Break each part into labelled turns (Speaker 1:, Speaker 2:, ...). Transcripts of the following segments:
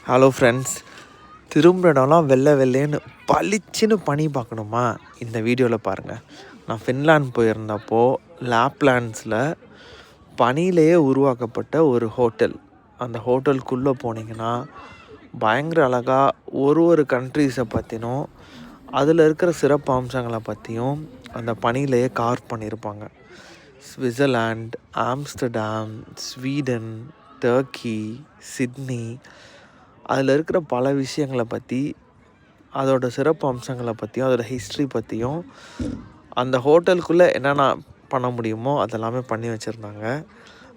Speaker 1: Hello friends, திரும்புகிற இடம்லாம் வெள்ளைன்னு பளிச்சுன்னு பனி பார்க்கணுமா? இந்த வீடியோவில் பாருங்கள். நான் ஃபின்லாண்ட் போயிருந்தப்போ லாப்லாண்ட்ஸில் பனியிலேயே உருவாக்கப்பட்ட ஒரு ஹோட்டல். அந்த ஹோட்டலுக்குள்ளே போனீங்கன்னா பயங்கர அழகாக ஒரு கண்ட்ரீஸை பற்றினும் அதில் இருக்கிற சிறப்பு அம்சங்களை பற்றியும் அந்த பனியிலேயே கார்வ் பண்ணியிருப்பாங்க. Switzerland, Amsterdam, Sweden, Turkey, Sydney, அதில் இருக்கிற பல விஷயங்களை பற்றி, அதோட சிறப்பு அம்சங்களை பற்றியும், அதோடய ஹிஸ்ட்ரி பற்றியும், அந்த ஹோட்டலுக்குள்ளே என்னென்ன பண்ண முடியுமோ அதெல்லாமே பண்ணி வச்சுருந்தாங்க.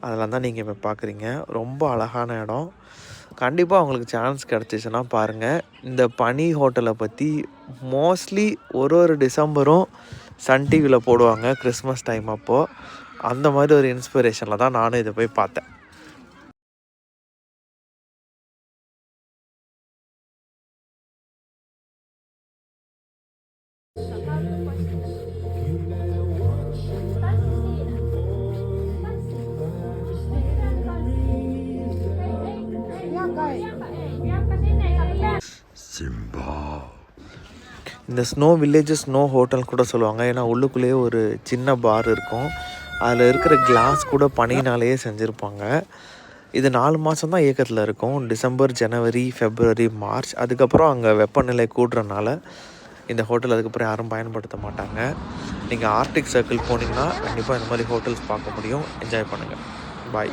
Speaker 1: அதெல்லாம் தான் நீங்கள் இப்போ பார்க்குறீங்க. ரொம்ப அழகான இடம். கண்டிப்பாக உங்களுக்கு சான்ஸ் கிடச்சிச்சின்னா பாருங்கள். இந்த பனி ஹோட்டலை பற்றி மோஸ்ட்லி ஒரு டிசம்பரும் சன் டிவியில் போடுவாங்க, கிறிஸ்மஸ் டைம் அப்போது. அந்த மாதிரி ஒரு இன்ஸ்பிரேஷனில் தான் நானும் இதை போய் பார்த்தேன். இந்த ஸ்னோ வில்லேஜ் ஸ்னோ ஹோட்டல் கூட சொல்லுவாங்க. ஏன்னா உள்ளுக்குள்ளேயே ஒரு சின்ன பார் இருக்கும். அதில் இருக்கிற கிளாஸ் கூட பனினாலேயே செஞ்சுருப்பாங்க. இது 4 மாதம் தான் இயக்கத்தில் இருக்கும். டிசம்பர், ஜனவரி, ஃபெப்ரவரி, மார்ச். அதுக்கப்புறம் அங்கே வெப்பநிலை கூடுறனால இந்த ஹோட்டல் அதுக்கப்புறம் யாரும் பயன்படுத்த மாட்டாங்க. நீங்கள் ஆர்டிக் சர்க்கிள் போனீங்கன்னா கண்டிப்பாக இந்த மாதிரி ஹோட்டல்ஸ் பார்க்க முடியும். என்ஜாய் பண்ணுங்கள். பாய்.